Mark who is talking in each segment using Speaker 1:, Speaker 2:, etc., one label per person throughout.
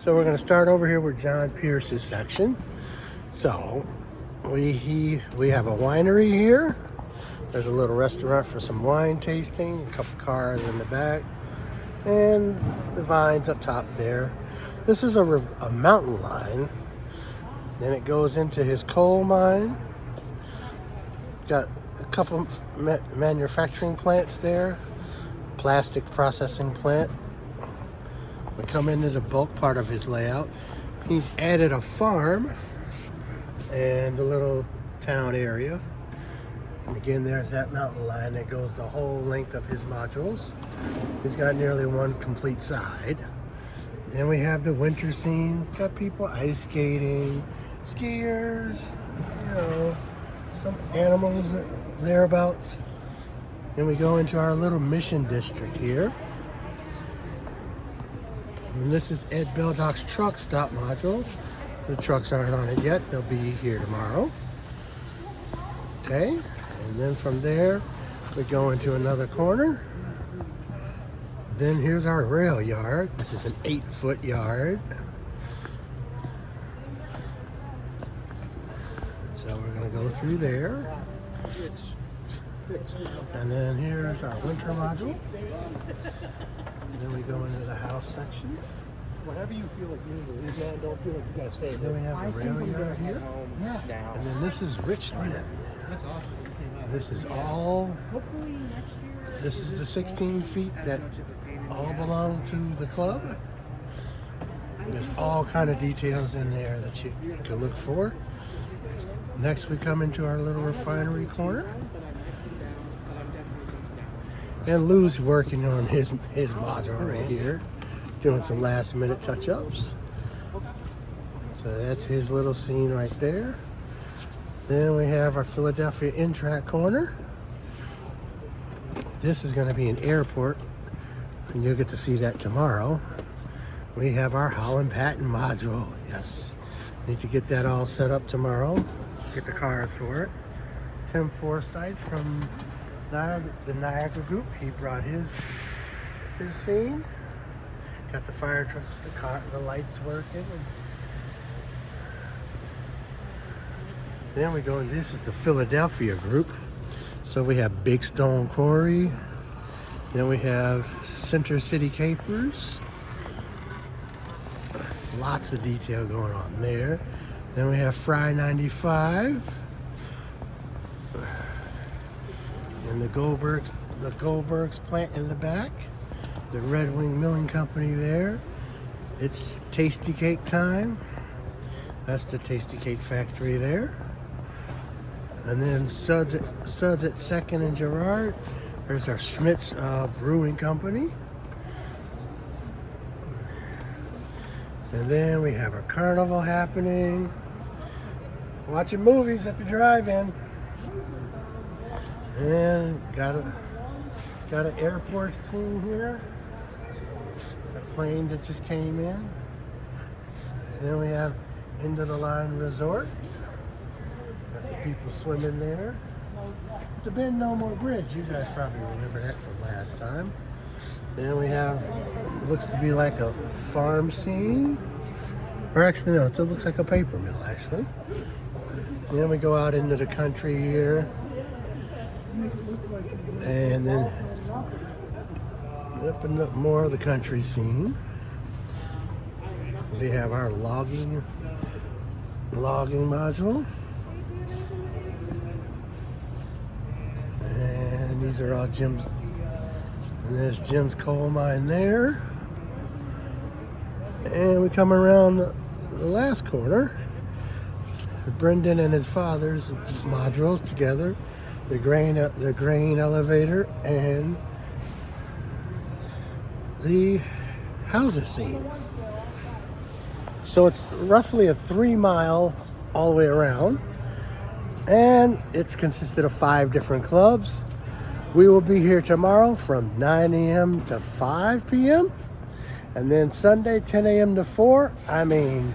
Speaker 1: So we're going to start over here with John Pierce's section. So we have a winery here. There's a little restaurant for some wine tasting, a couple cars in the back, and the vines up top there. This is a mountain line. Then it goes into his coal mine. Got a couple manufacturing plants there. Plastic processing plant. We come into the bulk part of his layout. He's added a farm and a little town area. And again, there's that mountain line that goes the whole length of his modules. He's got nearly one complete side. Then we have the winter scene. Got people ice skating, skiers, you know, some animals thereabouts. Then we go into our little mission district here. And this is Ed Beldach's truck stop module. The trucks aren't on it yet. They'll be here tomorrow. Okay, and then from there, we go into another corner. Then here's our rail yard. This is an 8-foot yard. So we're gonna go through there. And then here's our winter module. Then we go into the house section.
Speaker 2: Whatever you feel like you need, man, don't feel like you gotta stay.
Speaker 1: Then we have the rail yard here.
Speaker 2: Now.
Speaker 1: And then this is Richland.
Speaker 2: That's awesome.
Speaker 1: This is all, this is the 16 feet that all belong to the club. There's all kind of details in there that you can look for. Next we come into our little refinery corner. And Lou's working on his module right here, doing some last minute touch-ups. So that's his little scene right there. Then we have our Philadelphia in-track corner. This is going to be an airport, and you'll get to see that tomorrow. We have our Holland Patton module. Yes, need to get that all set up tomorrow. Get the cars for it. Tim Forsyth from the Niagara Group, he brought his scene. Got the fire trucks, the lights working. Then we go, and this is the Philadelphia group. So we have Big Stone Quarry. Then we have Center City Capers. Lots of detail going on there. Then we have Fry 95. And the Goldberg's plant in the back. The Red Wing Milling Company there. It's Tasty Cake time. That's the Tasty Cake factory there. And then Suds at 2nd and Girard. There's our Schmitz Brewing Company. And then we have a carnival happening. Watching movies at the drive-in. And got an airport scene here. A plane that just came in. Then we have End of the Line Resort. Got some people swimming there. The Bend No More Bridge. You guys probably remember that from last time. Then we have, looks to be like a farm scene. Or actually no, it looks like a paper mill actually. Then we go out into the country here. And then up and up more of the country scene. We have our logging module. And these are all Jim's. And there's Jim's coal mine there. And we come around the last corner. Brendan and his father's modules together. The grain elevator and the houses scene. So it's roughly a 3-mile all the way around, and it's consisted of 5 different clubs. We will be here tomorrow from 9 a.m. to 5 p.m. and then Sunday 10 a.m. to 4. I mean,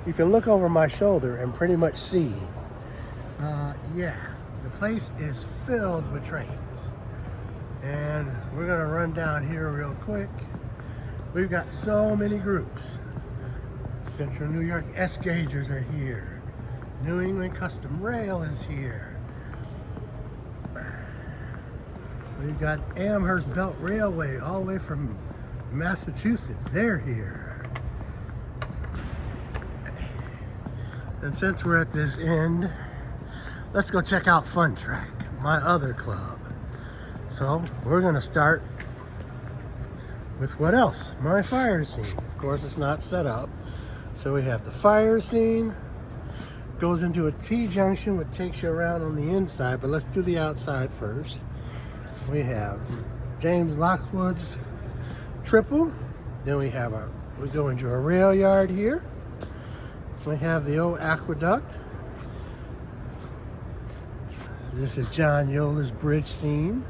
Speaker 1: you can look over my shoulder and pretty much see. Yeah. The place is filled with trains. And we're gonna run down here real quick. We've got so many groups. Central New York S-Gagers are here. New England Custom Rail is here. We've got Amherst Belt Railway all the way from Massachusetts. They're here. And since we're at this end, let's go check out Fun Track, my other club. So we're gonna start with what else? My fire scene. Of course, it's not set up. So we have the fire scene, goes into a T-junction, which takes you around on the inside, but let's do the outside first. We have James Lockwood's triple. Then we go into a rail yard here. We have the old aqueduct. This is John Yoler's bridge scene.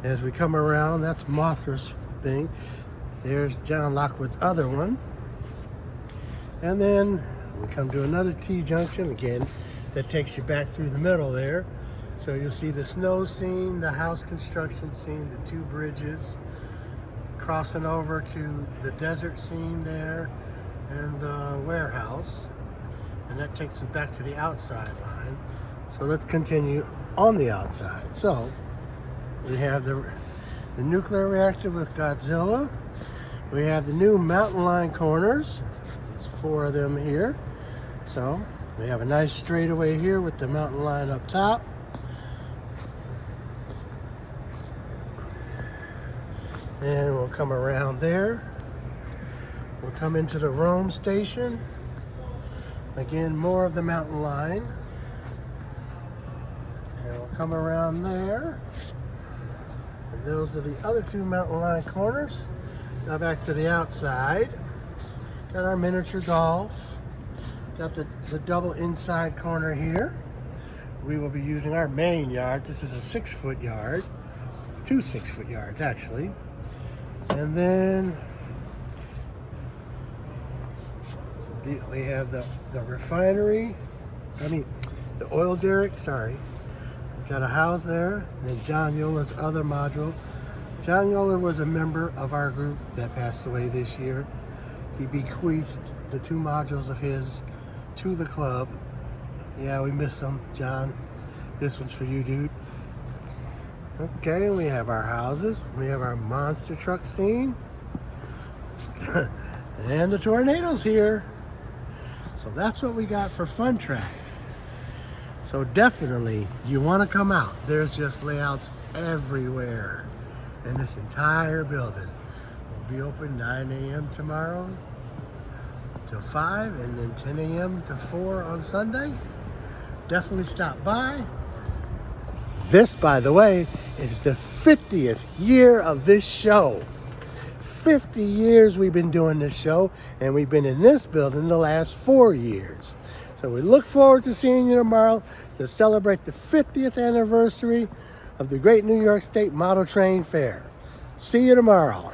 Speaker 1: As we come around, that's Mothra's thing. There's John Lockwood's other one. And then we come to another T-junction again that takes you back through the middle there. So you'll see the snow scene, the house construction scene, the two bridges, crossing over to the desert scene there, and the warehouse. And that takes you back to the outside line. So let's continue on the outside. So we have the nuclear reactor with Godzilla. We have the new mountain line corners. There's 4 of them here. So we have a nice straightaway here with the mountain line up top. And we'll come around there. We'll come into the Rome station. Again, more of the mountain line. And we'll come around there. And those are the other 2 mountain line corners. Now back to the outside. Got our miniature golf. Got the double inside corner here. We will be using our main yard. This is a 6-foot yard. 2 6-foot yards, actually. And then we have the refinery, the oil derrick, sorry. Got a house there, and then John Yoler's other module. John Yoler was a member of our group that passed away this year. He bequeathed the 2 modules of his to the club. Yeah, we miss him, John. This one's for you, dude. Okay, we have our houses. We have our monster truck scene. And the tornadoes here. So that's what we got for Fun Track. So definitely, you want to come out. There's just layouts everywhere in this entire building. We'll be open 9 a.m. tomorrow till 5, and then 10 a.m. to 4 on Sunday. Definitely stop by. This, by the way, is the 50th year of this show. 50 years we've been doing this show, and we've been in this building the last 4 years. So we look forward to seeing you tomorrow to celebrate the 50th anniversary of the Great New York State Model Train Fair. See you tomorrow.